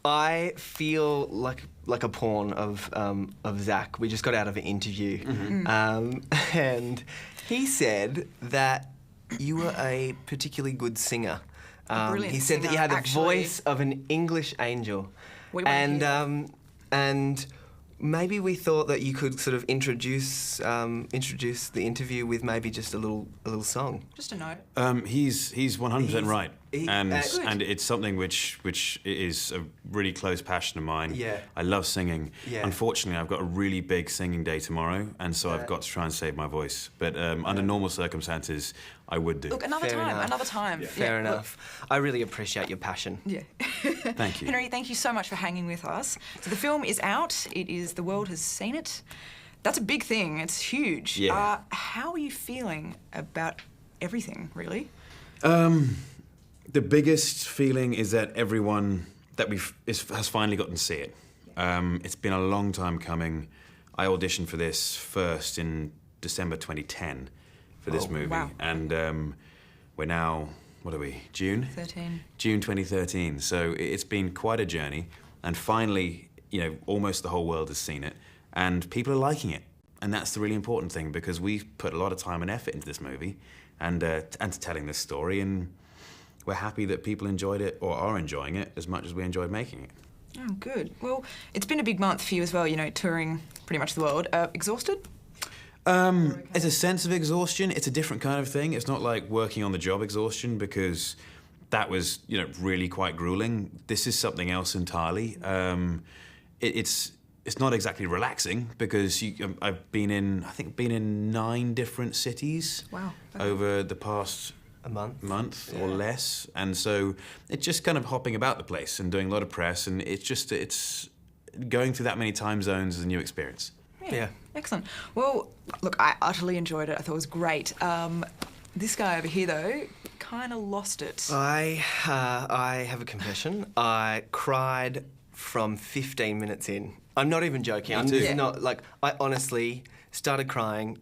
I feel like a pawn of Zack. We just got out of an interview, and he said that you were a particularly good singer. Brilliant he said that you had the actually. voice of an English angel, and maybe we thought that you could sort of introduce the interview with maybe just a little song. Just a note. He's 100% right, and good. it's something which is a really close passion of mine. Yeah. I love singing. Yeah. Unfortunately, I've got a really big singing day tomorrow, and so I've got to try and save my voice. But under normal circumstances, I would do. Look, another time. Yeah. Fair enough. I really appreciate your passion. Yeah. Thank you. Henry, thank you so much for hanging with us. So the film is out. The world has seen it. That's a big thing. It's huge. Yeah. How are you feeling about everything, really? The biggest feeling is that everyone that has finally gotten to see it. It's been a long time coming. I auditioned for this first in December 2010 for this movie. Wow. And we're now, what are we, June? 13. June 2013. So it's been quite a journey. And finally, almost the whole world has seen it. And people are liking it. And that's the really important thing, because we've put a lot of time and effort into this movie and to telling this story. And we're happy that people enjoyed it or are enjoying it as much as we enjoyed making it. Oh, good. Well, it's been a big month for you as well, touring pretty much the world. Exhausted? It's a sense of exhaustion. It's a different kind of thing. It's not like working on the job exhaustion, because that was, really quite grueling. This is something else entirely. It's not exactly relaxing, because I've been in 9 different cities. Wow. Okay. Over the past month or less, and so it's just kind of hopping about the place and doing a lot of press, and it's going through that many time zones is a new experience. Yeah. Excellent. Well, look, I utterly enjoyed it. I thought it was great. This guy over here, though, kind of lost it. I have a confession. I cried from 15 minutes in. I'm not even joking. I'm just not, I honestly started crying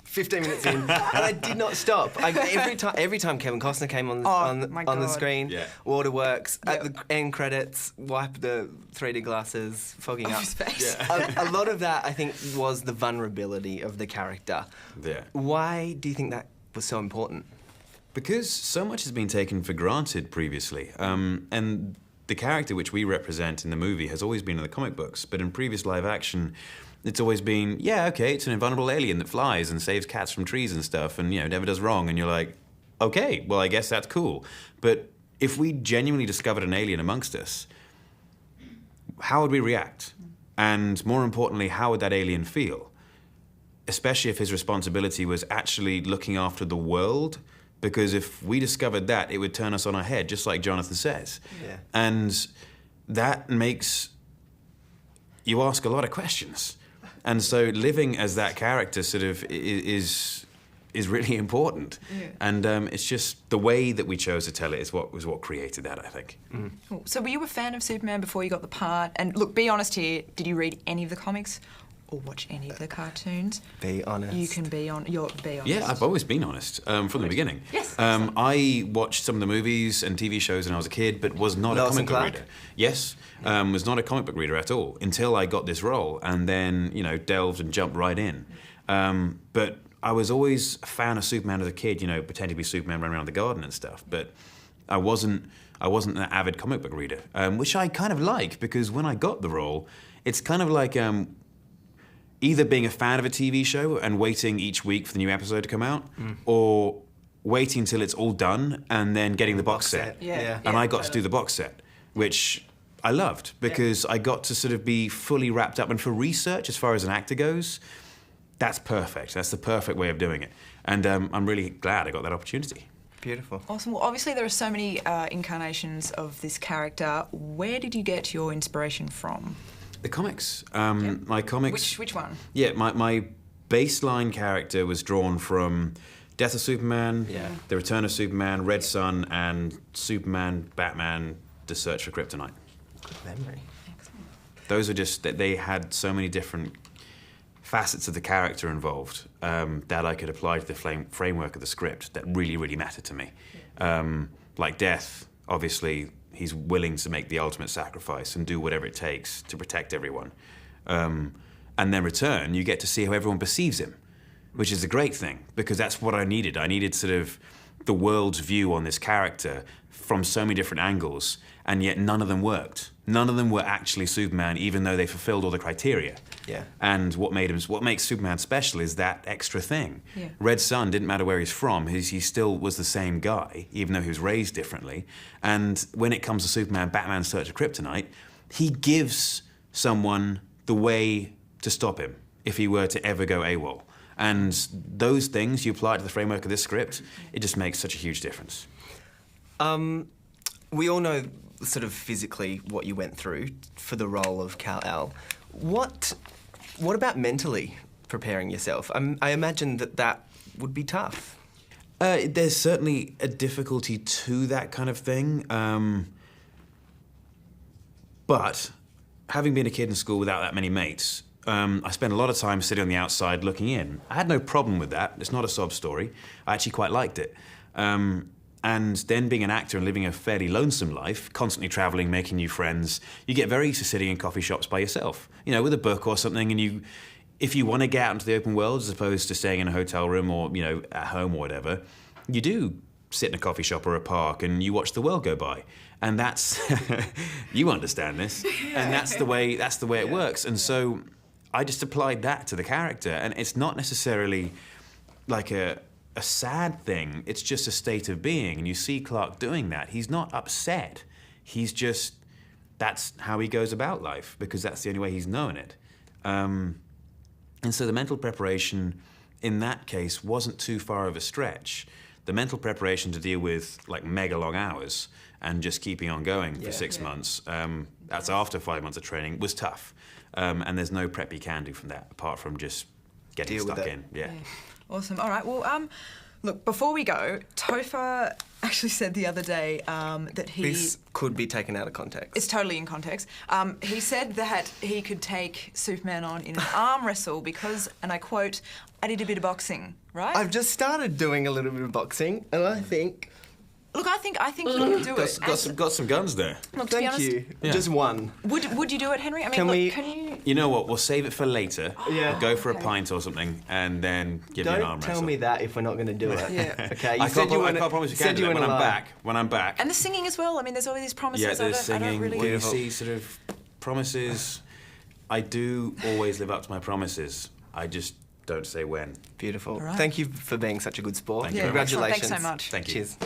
15 minutes in, and I did not stop. Every time Kevin Costner came on the screen, waterworks, at the end credits, wipe the 3D glasses, fogging up. His face. A lot of that, I think, was the vulnerability of the character. Yeah. Why do you think that was so important? Because so much has been taken for granted previously, and the character which we represent in the movie has always been in the comic books, but in previous live action, it's always been, it's an invulnerable alien that flies and saves cats from trees and stuff and, never does wrong. And you're like, okay, well, I guess that's cool. But if we genuinely discovered an alien amongst us, how would we react? And more importantly, how would that alien feel? Especially if his responsibility was actually looking after the world, because if we discovered that, it would turn us on our head, just like Jonathan says. Yeah. And that makes you ask a lot of questions. And so living as that character sort of is really important. Yeah. And it's just the way that we chose to tell it is what created that, I think. Mm. Cool. So were you a fan of Superman before you got the part? And look, be honest here, did you read any of the comics or watch any of the cartoons? Be honest. You can be on. Be honest. Yeah, I've always been honest from the beginning. Yes. I watched some of the movies and TV shows when I was a kid, but was not a comic book reader. Yes, was not a comic book reader at all until I got this role, and then delved and jumped right in. But I was always a fan of Superman as a kid. Pretending to be Superman, running around the garden and stuff. But I wasn't an avid comic book reader, which I kind of like, because when I got the role, it's kind of like either being a fan of a TV show and waiting each week for the new episode to come out, or waiting till it's all done and then getting the box set. Yeah. And I got to do the box set, which I loved, because I got to sort of be fully wrapped up. And for research, as far as an actor goes, that's perfect. That's the perfect way of doing it. And I'm really glad I got that opportunity. Beautiful. Awesome. Well, obviously there are so many incarnations of this character. Where did you get your inspiration from? The comics. My comics... Which one? Yeah, my baseline character was drawn from Death of Superman, The Return of Superman, Red Sun, and Superman, Batman, The Search for Kryptonite. Good memory. Excellent. Those are just... They had so many different facets of the character involved that I could apply to the framework of the script that really, really mattered to me. Like Death, obviously he's willing to make the ultimate sacrifice and do whatever it takes to protect everyone. And then return, you get to see how everyone perceives him, which is a great thing, because that's what I needed. I needed sort of the world's view on this character from so many different angles, and yet none of them worked. None of them were actually Superman, even though they fulfilled all the criteria. Yeah. And what makes Superman special is that extra thing. Yeah. Red Sun didn't matter where he's from, he still was the same guy, even though he was raised differently. And when it comes to Superman, Batman's Search of Kryptonite, he gives someone the way to stop him if he were to ever go AWOL. And those things, you apply to the framework of this script, it just makes such a huge difference. We all know sort of physically what you went through for the role of Kal-El. What about mentally preparing yourself? I imagine that would be tough. There's certainly a difficulty to that kind of thing. But having been a kid in school without that many mates, I spent a lot of time sitting on the outside looking in. I had no problem with that. It's not a sob story. I actually quite liked it. And then being an actor and living a fairly lonesome life, constantly travelling, making new friends, you get very used to sitting in coffee shops by yourself, you know, with a book or something, and if you want to get out into the open world as opposed to staying in a hotel room or, you know, at home or whatever, you do sit in a coffee shop or a park and you watch the world go by. And that's, you understand this, and that's the way it works. And so I just applied that to the character, and it's not necessarily like a sad thing, it's just a state of being, and you see Clark doing that. He's not upset, he's just, that's how he goes about life, because that's the only way he's known it. And so the mental preparation in that case wasn't too far of a stretch. The mental preparation to deal with like mega long hours and just keeping on going for 6 months, that's after 5 months of training, was tough. And there's no prep you can do from that, apart from just getting stuck in. Yeah. Awesome. All right. Well, look, before we go, Topher actually said the other day that he... This could be taken out of context. It's totally in context. He said that he could take Superman on in an arm wrestle because, and I quote, I did a bit of boxing, right? I've just started doing a little bit of boxing, and I think... Look, I think you can do it. Got some guns there. Look, Thank you. Yeah. Just one. Would you do it, Henry? I mean, can you... You know what? We'll save it for later. Yeah. We'll go for a pint or something, and then give you an arm Don't wrestle. tell me that if we're not going to do it. Yeah. Okay. I can't promise you can do it when I'm back. When I'm back. And the singing as well. I mean, there's all these promises. Yeah, there's I don't singing. really... Well, you see, sort of promises. I do always live up to my promises. I just don't say when. Beautiful. Right. Thank you for being such a good sport. Thank you. Congratulations. Thanks so much. Thank you. Cheers.